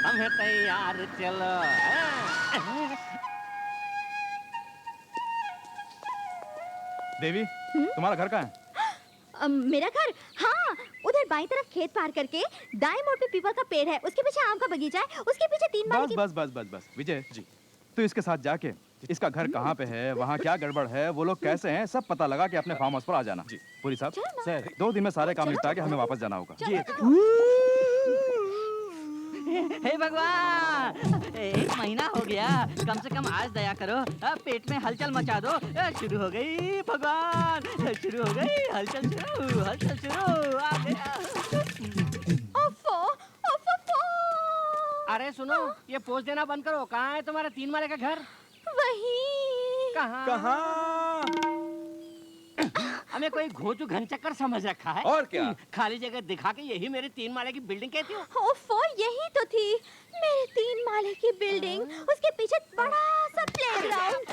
हम हैं तैयार, चलो। देवी, तुम्हारा घर कहाँ है? मेरा घर, हाँ, उधर बाईं तरफ खेत पार करके दाएं मोड़ पे पीपल का पेड़ है, उसके पीछे आम का बगीचा है, उसके पीछे 3 माले की। बस विजय जी, तू इसके साथ जाके इसका घर कहाँ पे है, वहाँ क्या गड़बड़ है, वो लोग कैसे हैं, सब पता लगा के अपने फार्म हाउस पर आ जाना। जी पूरी साहब, सर 2 दिन में सारे काम निपटा के हमें वापस जाना होगा। हे भगवान, 1 महीना हो गया, कम से कम आज दया करो, पेट में हलचल मचा दो। शुरू हो गई भगवान, शुरू हो गई हलचल, हलचल शुरू, आ गया। ओफो, ओफो। अरे सुनो, ये पोज देना बंद करो। कहाँ है तुम्हारा 3 माले का घर? वही। कहाँ? हमें कोई घोचू घनचक्कर समझ रखा है। और क्या? खाली जगह दिखा के यही मेरी 3 माले की बिल्डिंग कहती हो? ओफो, यही तो थी मेरे 3 माले की बिल्डिंग, उसके पीछे बड़ा सा प्लेग्राउंड।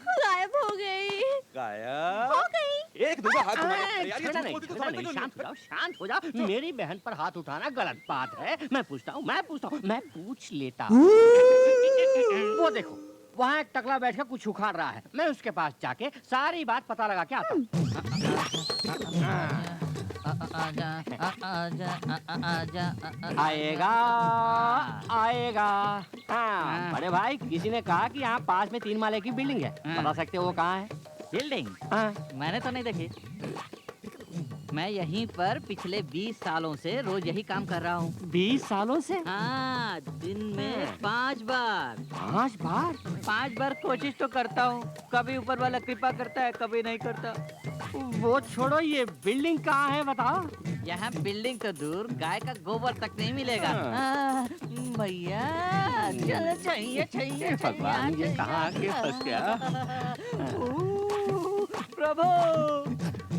गायब हो गई। गायब हो गई। एक दूसरा हाथ छेड़ा नहीं, शांत हो जाओ, शांत हो जाओ। मेरी बहन पर हाथ उठाना गलत बात है। मैं पूछता हूँ, मैं पूछ लेता हूँ। वो देखो, वहाँ एक टकला बैठकर कुछ उखाड़ रहा है। मैं उसके पास जाके सारी बात पता लगा के आता हूँ। आएगा, आएगा। हाँ, बड़े भाई, किसी ने कहा कि यहाँ पास में 3 माले की बिल्डिंग है। बता सकते हो वो कहाँ है? बिल्डिंग? हाँ। मैंने तो नहीं देखी। मैं यहीं पर पिछले 20 सालों से रोज यही काम कर रहा हूँ। 20 सालों से? हाँ, दिन में 5 बार। 5 बार? 5 बार कोशिश तो करता हूँ। कभी ऊपर वाला कृपा करता है, कभी नहीं करता। वो छोड़ो, ये बिल्डिंग कहाँ है बताओ? यहाँ बिल्डिंग तो दूर, गाय का गोबर तक नहीं मिलेगा। भैया, चलो चाहिए। भगवान, ये कहाँ आके फंस गया? प्रभु,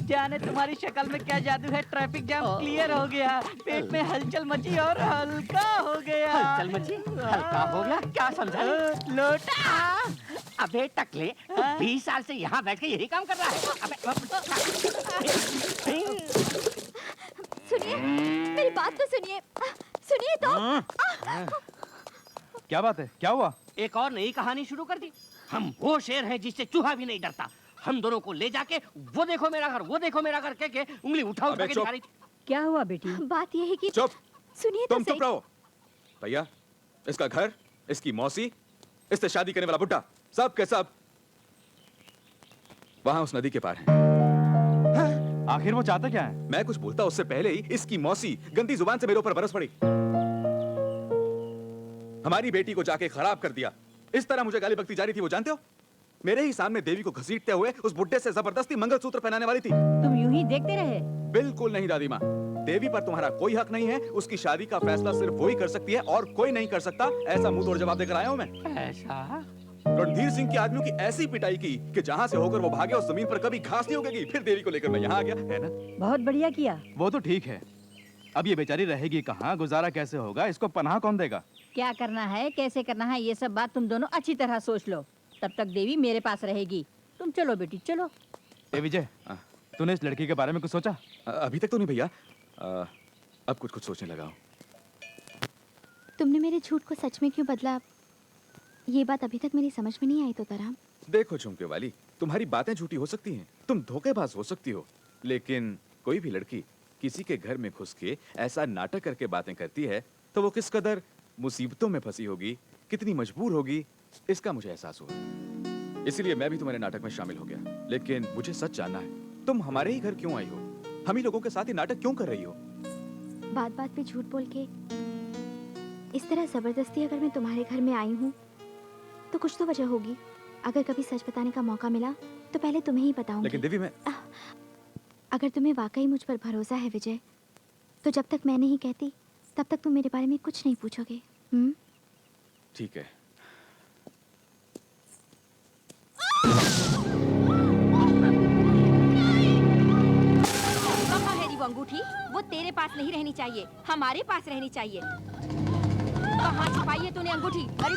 जाने तुम्हारी शक्ल में क्या जादू है। ट्रैफिक जाम क्लियर हो गया, पेट में हलचल मची और हल्का हो गया। हलचल मची, हल्का हो गया? क्या समझा? लोटा। अबे टकले, 20 साल से यहाँ बैठ के यही काम कर रहा है। सुनिए, मेरी बात तो सुनिए। सुनिए तो। क्या बात है, क्या हुआ? एक और नई कहानी शुरू कर दी। हम वो शेर हैं जिससे चूहा भी नहीं डरता। हम दोनों को ले जाके वो देखो मेरा घर, वो देखो मेरा घर कह के उंगली उठा के दिखा रही थी। क्या हुआ बेटी? बात यह है कि चुप। सुनिए तो तुम सही। चुप रहो। भैया, इसका घर, इसकी मौसी, इससे शादी करने वाला बुड्ढा, सब के सब वहां उस नदी के पार हैं। आखिर वो चाहता क्या है? मैं कुछ बोलता उससे पहले ही इसकी मौसी गंदी जुबान से मेरे ऊपर बरस पड़ी। हमारी बेटी को जाके खराब कर दिया। इस तरह मुझे गाली बकती जा रही थी, वो जानते हो? मेरे ही सामने देवी को घसीटते हुए उस बुड्ढे से जबरदस्ती मंगलसूत्र पहनाने वाली थी। तुम यूं ही देखते रहे? बिल्कुल नहीं दादी माँ, देवी पर तुम्हारा कोई हक नहीं है। उसकी शादी का फैसला सिर्फ वो ही कर सकती है और कोई नहीं कर सकता। ऐसा मुंह तोड़ जवाब देकर आया हूँ मैं। ऐसा? रणधीर सिंह की आदमियों की ऐसी पिटाई की कि जहाँ से होकर वो भागे उस जमीन पर कभी घास नहीं उगेगी। फिर देवी को लेकर मैं यहाँ आ गया, है ना? बहुत बढ़िया किया। वो तो ठीक है, अब ये बेचारी रहेगी कहाँ, गुजारा कैसे होगा, इसको पनाह कौन देगा? क्या करना है, कैसे करना है, ये सब बात तुम दोनों अच्छी तरह सोच लो। तब तक देवी मेरे पास रहेगी। तुम चलो बेटी, चलो। ए विजय, तूने इस लड़की के बारे में कुछ सोचा? अभी तक तो नहीं भैया, अब कुछ सोचने लगा हूँ। तुमने मेरे झूठ को सच में क्यों बदला? ये बात अभी तक मेरी समझ में नहीं आई तो तराम। देखो झुमके वाली, तुम्हारी बातें झूठी हो सकती हैं, तुम धोखेबाज हो सकती हो, लेकिन कोई भी लड़की किसी के घर में घुस के ऐसा नाटक करके बातें करती है तो वो किस कदर मुसीबतों में फंसी होगी, कितनी मजबूर होगी, इसका मुझे एहसास हुआ। इसलिए मैं भी तुम्हारे नाटक में शामिल हो गया। लेकिन मुझे सच जानना है, तुम हमारे ही घर क्यों आई हो? हम ही लोगों के साथ ही नाटक क्यों कर रही हो? बात बात पे झूठ बोल के इस तरह जबरदस्ती अगर मैं तुम्हारे घर में आई हूँ तो कुछ तो वजह होगी। अगर कभी सच बताने का मौका मिला तो पहले तुम्हें ही बताऊंगी। लेकिन देवी, मैं अगर तुम्हें वाकई मुझ पर भरोसा है विजय, तो जब तक मैं नहीं कहती तब तक तुम मेरे बारे में कुछ नहीं पूछोगे। ठीक है। कहाँ है वो अंगूठी? वो तेरे पास नहीं रहनी चाहिए, हमारे पास रहनी चाहिए। कहाँ छुपाई है तूने अंगूठी? अरे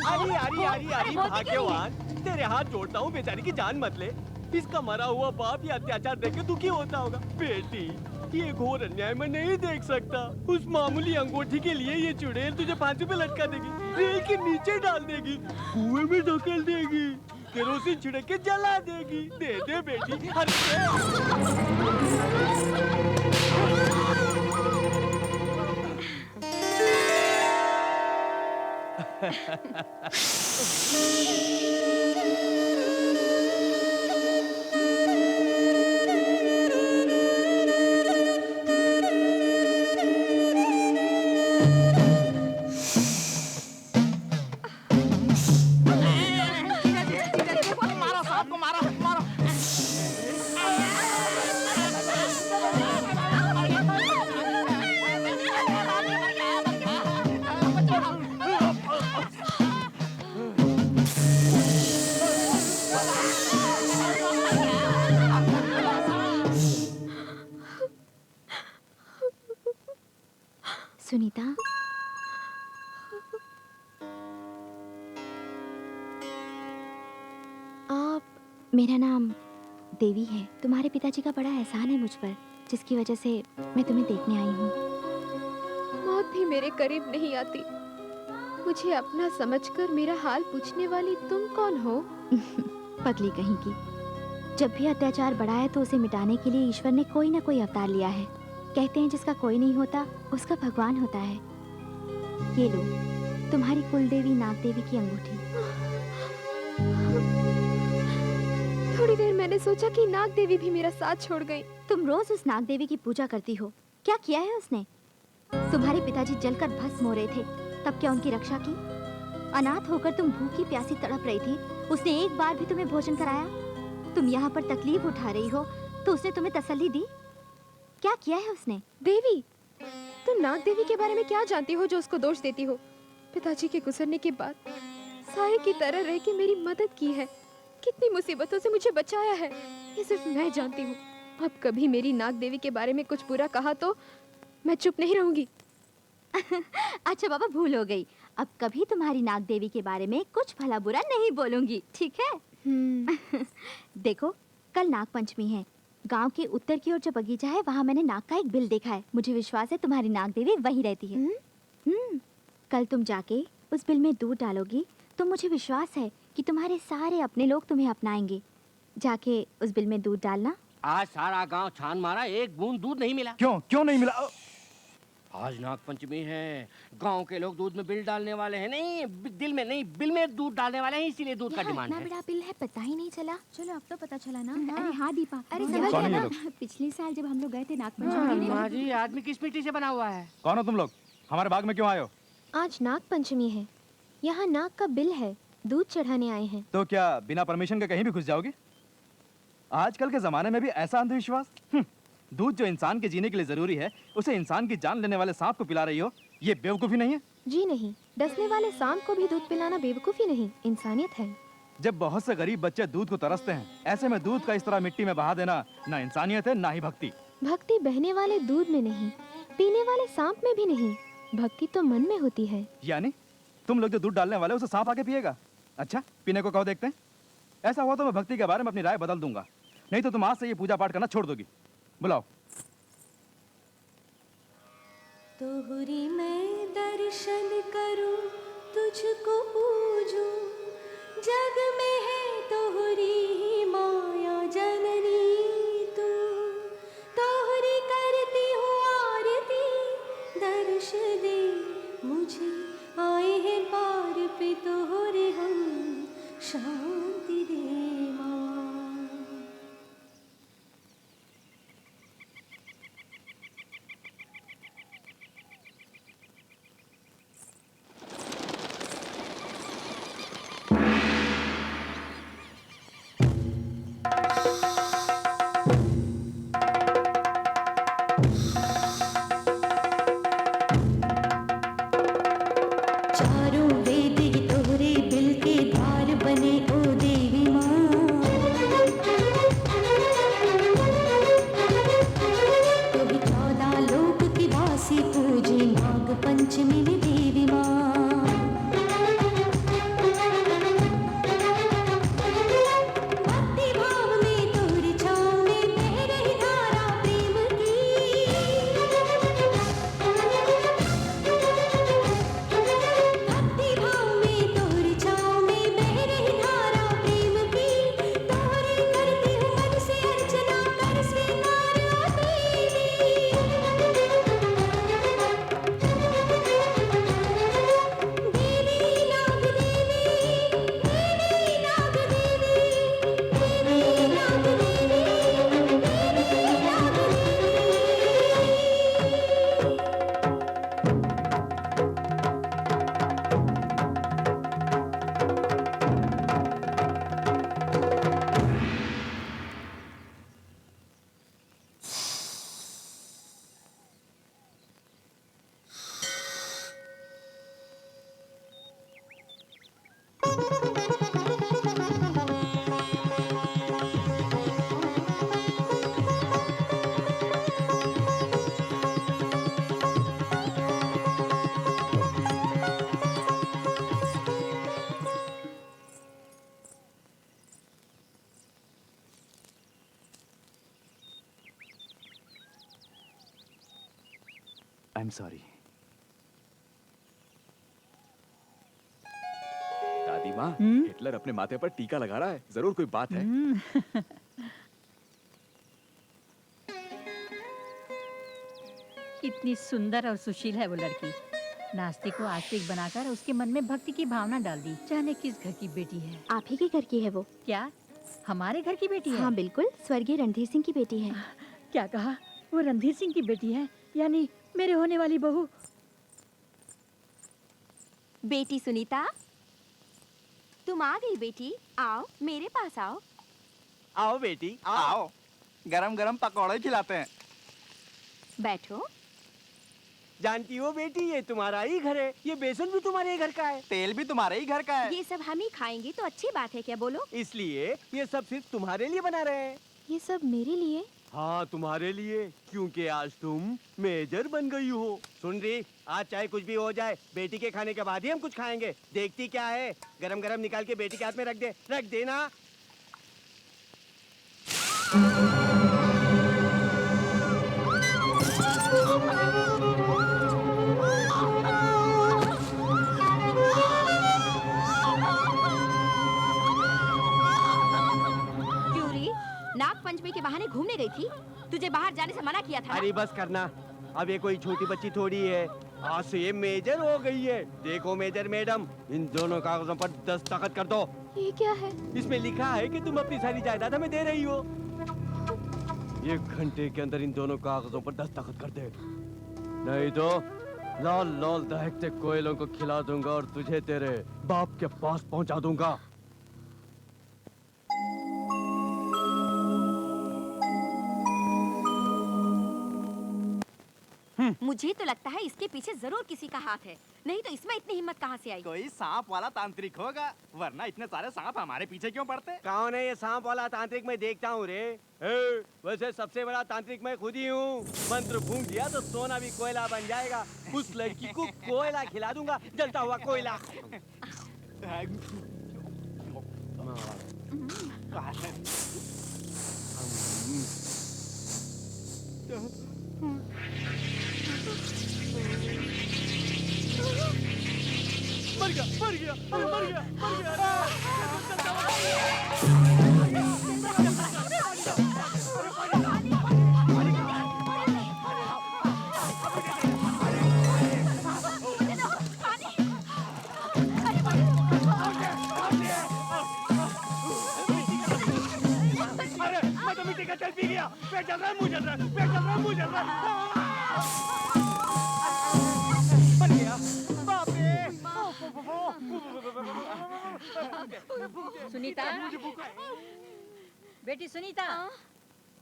भाग्यवान, तेरे हाथ जोड़ता हूँ, बेचारी की जान मत ले। इसका मरा हुआ बाप ये अत्याचार देख के दुखी होता होगा। बेटी, ये घोर अन्याय मैं नहीं देख सकता। उस मामूली अंगूठी के लिए ये चुड़ैल तुझे फांसी पे लटका देगी, रेल के नीचे डाल देगी, कुएं में धकेल देगी, केरोसिन छिड़क के जला देगी। दे दे बेटी, सुनीता, मेरा नाम देवी है। तुम्हारे पिताजी का बड़ा एहसान है मुझ पर, जिसकी वजह से मैं तुम्हें देखने आई हूँ। मौत भी मेरे करीब नहीं आती। मुझे अपना समझकर मेरा हाल पूछने वाली तुम कौन हो? पगली कहीं की। जब भी अत्याचार बढ़ा है तो उसे मिटाने के लिए ईश्वर ने कोई ना कोई अवतार लिया है। कहते हैं जिसका कोई नहीं होता उसका भगवान होता है। ये लो, तुम्हारी कुल देवी नाग देवी की अंगूठी। थोड़ी देर मैंने सोचा कि नाग देवी भी मेरा साथ छोड़ गई। तुम रोज उस नाग देवी की पूजा करती हो, क्या किया है उसने? तुम्हारे पिताजी जलकर भस्म हो रहे थे, तब क्या उनकी रक्षा की? अनाथ होकर तुम भूखी प्यासी तड़प रही थी, उसने एक बार भी तुम्हें भोजन कराया? तुम यहाँ पर तकलीफ उठा रही हो तो उसने तुम्हें तसल्ली दी? क्या किया है उसने? देवी, तुम नाग देवी के बारे में क्या जानती हो जो उसको दोष देती हो? पिताजी के गुजरने के बाद साये की तरह रह के मेरी मदद की है, कितनी मुसीबतों से मुझे बचाया है, ये सिर्फ मैं जानती हूँ। अब कभी मेरी नाग देवी के बारे में कुछ बुरा कहा तो मैं चुप नहीं रहूंगी। अच्छा बाबा, भूल हो गई। अब कभी तुम्हारी नाग देवी के बारे में कुछ भला बुरा नहीं बोलूंगी, ठीक है? देखो, कल नाग पंचमी है। गांव के उत्तर की ओर जो बगीचा है वहाँ मैंने नाग का एक बिल देखा है। मुझे विश्वास है तुम्हारी नाग देवी वहीं रहती है। कल तुम जाके उस बिल में दूध डालोगी तो मुझे विश्वास है कि तुम्हारे सारे अपने लोग तुम्हें अपनाएंगे। जाके उस बिल में दूध डालना। आज सारा गांव छान मारा, एक बूंद दूध नहीं मिला। क्यों नहीं मिला? आज नाग पंचमी है, गांव के लोग दूध में बिल डालने वाले हैं। नहीं, दिल में नहीं, बिल में दूध डालने वाले हैं, इसीलिए दूध का डिमांड है। इतना बड़ा बिल है, पता ही नहीं चला। चलो अब तो पता चला ना। अरे हाँ दीपा, अरे समझ कौन है गया ये ना? लोग? पिछले साल जब हम लोग गए थे नागपंचमी माँ जी, आदमी किस मिट्टी से बना हुआ है? कौन हो तुम लोग? हमारे बाग में क्यों आए हो? आज नाग पंचमी है, यहाँ नाग का बिल है, दूध चढ़ाने आए हैं। तो क्या बिना परमिशन के कहीं भी घुस जाओगे? आजकल के जमाने में भी ऐसा अंधविश्वास? दूध जो इंसान के जीने के लिए जरूरी है, उसे इंसान की जान लेने वाले सांप को पिला रही हो, ये बेवकूफी नहीं है? जी नहीं, डसने वाले सांप को भी दूध पिलाना बेवकूफी नहीं, इंसानियत है। जब बहुत से गरीब बच्चे दूध को तरसते हैं, ऐसे में दूध का इस तरह मिट्टी में बहा देना ना इंसानियत है ना ही भक्ति। भक्ति बहने वाले दूध में नहीं, पीने वाले सांप में भी नहीं, भक्ति तो मन में होती है। यानी तुम लोग जो दूध डालने वाले हो उसे सांप आके पिएगा? अच्छा, पीने को कहो देखते हैं। ऐसा हुआ तो मैं भक्ति के बारे में अपनी राय बदल दूंगा, नहीं तो तुम आज से ये पूजा पाठ करना छोड़ दोगी। बुलाओ। तोहरी मैं दर्शन करूं, तुझको पूजूं, जग में है तोहरी ही माया जननी तू। तोहरी करती हूँ आरती, दर्श दे मुझे, आए हैं पार पे तोहरे हम, शांति दे माँ। चारों वेद ही तोहरे बिल के द्वार बने ओ देवी माँ। तो भी 14 लोक की वासी पूजे नाग पंचमी में देवी माँ। भक्ति भाव में तोहरी छाँव में बह रही धारा प्रेम की। I am sorry. दादी माँ, हिटलर अपने माथे पर टीका लगा रहा है, जरूर कोई बात है। कितनी सुंदर और सुशील है वो लड़की। नास्तिक को आस्तिक बनाकर उसके मन में भक्ति की भावना डाल दी। जाने किस घर की बेटी है। आप ही के घर की है वो। क्या हमारे घर की बेटी है? हाँ बिल्कुल, स्वर्गीय रणधीर सिंह की बेटी है। क्या कहा? वो रणधीर सिंह की बेटी है, यानी मेरे होने वाली बहू। बेटी सुनीता, तुम आ गई बेटी। आओ मेरे पास आओ। आओ बेटी, आओ, गरम गरम पकौड़े खिलाते हैं। बैठो। जानती हो बेटी, ये तुम्हारा ही घर है। ये बेसन भी तुम्हारे ही घर का है। तेल भी तुम्हारे ही घर का है। ये सब हम ही खाएंगे तो अच्छी बात है क्या, बोलो? इसलिए ये सब सिर्फ तुम्हारे लिए बना रहे हैं। ये सब मेरे लिए? हाँ तुम्हारे लिए, क्योंकि आज तुम मेजर बन गई हो। सुन रही, आज चाहे कुछ भी हो जाए, बेटी के खाने के बाद ही हम कुछ खाएंगे। देखती क्या है, गरम गरम निकाल के बेटी के हाथ में रख देना। क्यों री, नाग पंचमी के बहाने घूमने गई थी? तुझे बाहर जाने से मना किया था ना? अरे बस करना, अब ये कोई छोटी बच्ची थोड़ी है। आज से ये मेजर हो गई है। देखो मेजर मैडम, इन दोनों कागजों पर दस्तखत कर दो। ये क्या है? इसमें लिखा है कि तुम अपनी सारी जायदाद हमें दे रही हो। 1 घंटे के अंदर इन दोनों कागजों पर दस्तखत कर दे, नहीं तो लाल लाल दहकते कोयलों को खिला दूंगा और तुझे तेरे बाप के पास पहुंचा दूंगा। मुझे तो लगता है इसके पीछे जरूर किसी का हाथ है, नहीं तो इसमें इतनी हिम्मत कहाँ से आई? कोई सांप वाला तांत्रिक होगा, वरना इतने सारे सांप हमारे पीछे क्यों पड़ते? कौन है ये सांप वाला तांत्रिक? मैं देखता हूँ रे। वैसे सबसे बड़ा तांत्रिक मैं खुद ही हूँ। मंत्र फूंक दिया तो सोना भी कोयला बन जाएगा। उस लड़की को कोयला खिला दूंगा, जलता हुआ कोयला। मर गया, मर गया, अरे मर गया, मर गया। अरे मैं तो मिट्टी का जल पी गया। पेट जल रहा है, मुंह जल रहा है, पेट जल रहा है, मुंह जल रहा है। बन गया, बाप रे। सुनीता, बेटी सुनीता।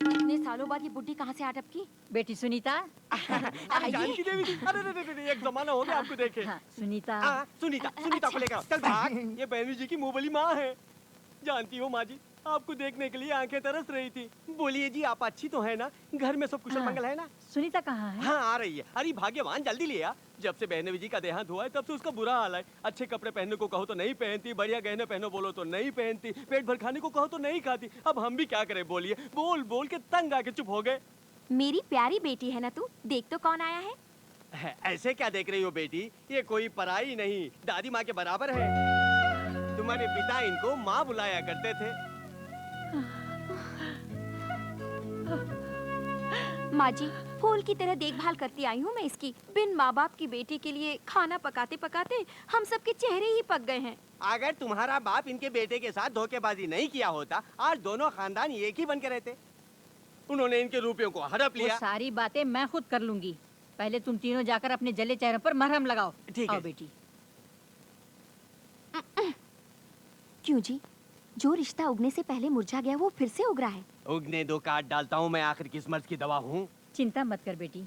इतने सालों बाद ये बुड्ढी कहाँ से आ टपकी? बेटी सुनीता। जानकी देवी थी। अरे एक जमाना हो गया आपको देखे। हाँ, सुनीता। सुनीता, सुनीता को लेकर चल भाग। ये बहनी जी की मुंह वाली माँ है। जानती हो माँ जी, आपको देखने के लिए आंखें तरस रही थी। बोलिए जी, आप अच्छी तो है ना? घर में सब कुशल मंगल है ना? सुनीता कहाँ है? हाँ आ रही है। अरे भाग्यवान, जल्दी ले आ। जब से बहन जी का देहांत हुआ है तब से उसका बुरा हाल है। अच्छे कपड़े पहनने को कहो तो नहीं पहनती, बढ़िया गहने पहनो बोलो तो नहीं पहनती, पेट भर खाने को कहो तो नहीं खाती। अब हम भी क्या करें बोलिए? बोल बोल के तंग आके चुप हो गए। मेरी प्यारी बेटी है ना तू, देख तो कौन आया है। ऐसे क्या देख रही हो बेटी? ये कोई पराई नहीं, दादी माँ के बराबर है। तुम्हारे पिता इनको माँ बुलाया करते थे। माँ जी, फूल की तरह देखभाल करती आई हूँ मैं इसकी। बिन माँ बाप की बेटी के लिए खाना पकाते पकाते हम सबके चेहरे ही पक गए हैं। अगर तुम्हारा बाप इनके बेटे के साथ धोखेबाजी नहीं किया होता, आज दोनों खानदान एक ही बन के रहते। उन्होंने इनके रुपयों को हड़प लिया। वो सारी बातें मैं खुद कर लूंगी। पहले तुम तीनों जाकर अपने जले चेहरे पर मरहम लगाओ। ठीक है बेटी। क्यों जी? जो रिश्ता उगने से पहले मुरझा गया वो फिर से उग रहा है। उगने दो, काट डालता हूँ मैं। आखिर किस मर्ज की दवा हूँ? चिंता मत कर बेटी,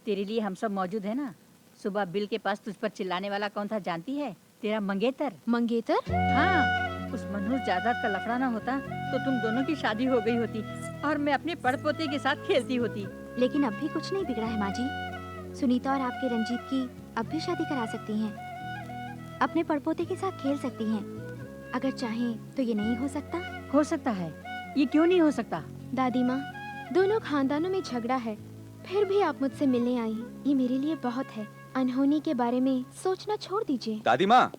तेरे लिए हम सब मौजूद है ना। सुबह बिल के पास तुझ पर चिल्लाने वाला कौन था जानती है? तेरा मंगेतर। मंगेतर? हाँ, उस मनहूस जायदाद का लफड़ा ना होता तो तुम दोनों की शादी हो गई होती और मैं अपने पड़पोते के साथ खेलती होती। लेकिन अब भी कुछ नहीं बिगड़ा है माँ जी। सुनीता और आपके रंजीत की अब भी शादी करा सकती हैं, अपने पड़पोते के साथ खेल सकती हैं। अगर चाहें तो ये नहीं हो सकता? हो सकता है, ये क्यों नहीं हो सकता? दादी माँ, दोनों खानदानों में झगड़ा है, फिर भी आप मुझसे मिलने आई, ये मेरे लिए बहुत है। अनहोनी के बारे में सोचना छोड़ दीजिए। दादी माँ,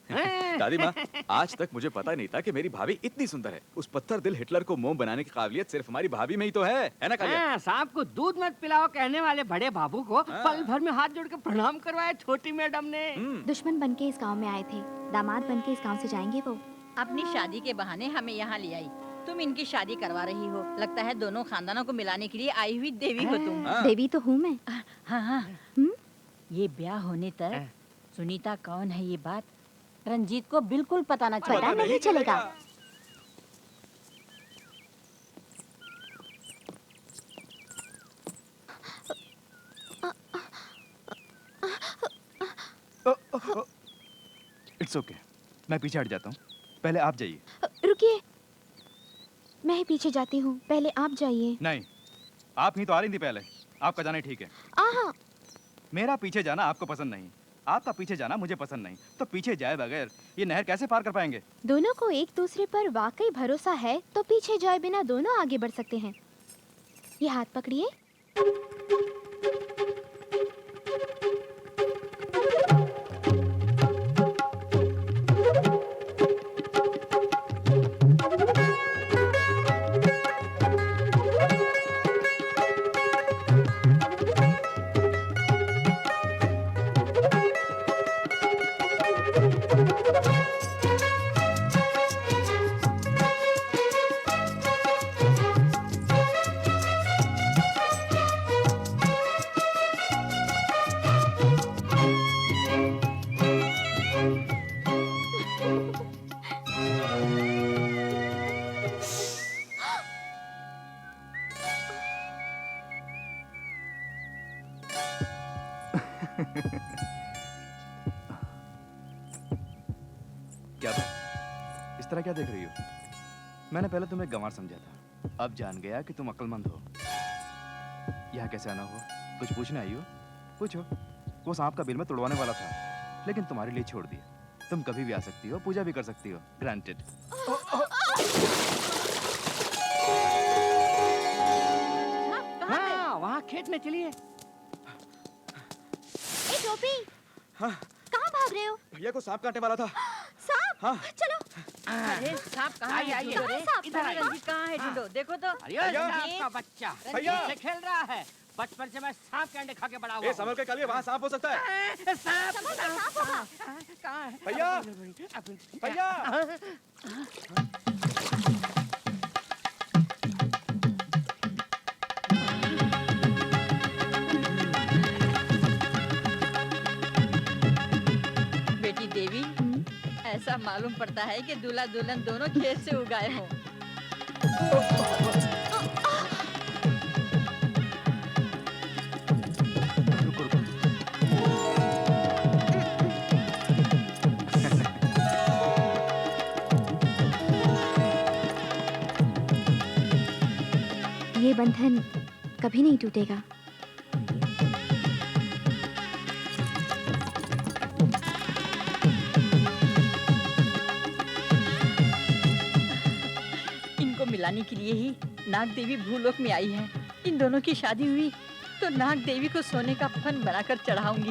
दादी माँ, आज तक मुझे पता नहीं था कि मेरी भाभी इतनी सुंदर है। उस पत्थर दिल हिटलर को मोम बनाने की काबिलियत सिर्फ हमारी भाभी में ही तो है ना कालिया? सांप को दूध मत पिलाओ कहने वाले बड़े बाबू को पल भर में हाथ जोड़ के प्रणाम करवाया छोटी मैडम ने। दुश्मन बनके इस गांव में आए थे, दामाद बनके इस गांव से जाएंगे वो। अपनी शादी के बहाने हमें यहाँ ले आई। तुम इनकी शादी करवा रही हो। लगता है दोनों खानदानों को मिलाने के लिए आई हुई देवी हो तुम। देवी तो हूँ मैं। हाँ हाँ। ये ब्याह होने तक सुनीता कौन है ये बात रंजीत को बिल्कुल पता न चला। पता नहीं चलेगा। इट्स ओके, मैं पीछे हट जाता हूँ, पहले आप जाइए। रुकिए, मैं ही पीछे जाती हूँ, पहले आप जाइए। नहीं, आप ही तो आ रही थी पहले, आपका जाना ही ठीक है। आहा, मेरा पीछे जाना आपको पसंद नहीं, आपका पीछे जाना मुझे पसंद नहीं, तो पीछे जाए बगैर ये नहर कैसे पार कर पाएंगे? दोनों को एक दूसरे पर वाकई भरोसा है तो पीछे जाए बिना दोनों आगे बढ़ सकते हैं। ये हाथ पकड़िए। क्या बात? इस तरह क्या देख रही हो? मैंने पहले तुम्हें गंवार समझा था, अब जान गया कि तुम अक्लमंद हो। यहाँ कैसे आना हो? कुछ पूछने आई हो? पूछो। वो सांप का बिल में तोड़वाने वाला था, लेकिन तुम्हारे लिए छोड़ दिया। तुम कभी भी आ सकती हो, पूजा भी कर सकती हो। ग्रांटेड। हाँ, वहाँ खेत में चलिए। ए टोपी, हाँ। कहाँ भाग रहे हो? भैया को सांप काटने वाला था। सांप? हाँ। चलो। अरे सांप कहाँ है? आइए, ढूंढो रे। सांप? इधर आइए। रंजीत कहाँ है? ढूंढो। देखो तो। अरे सांप का बच्चा भैया। से खेल रहा है। बचपन से मैं सांप के अंडे खा के बड़ा हुआ। संभल के कालिया, वहाँ सांप हो सकता है। सांप सांप होगा। कहाँ है? भैया, भैया। बेटी देवी, ऐसा मालूम पड़ता है कि दूल्हा दुल्हन दोनों खेत से उगाए हों। रुको रुको। ये बंधन कभी नहीं टूटेगा। इनको मिलाने के लिए ही नाग देवी भूलोक में आई है। इन दोनों की शादी हुई तो नाग देवी को सोने का फन बनाकर चढ़ाऊंगी।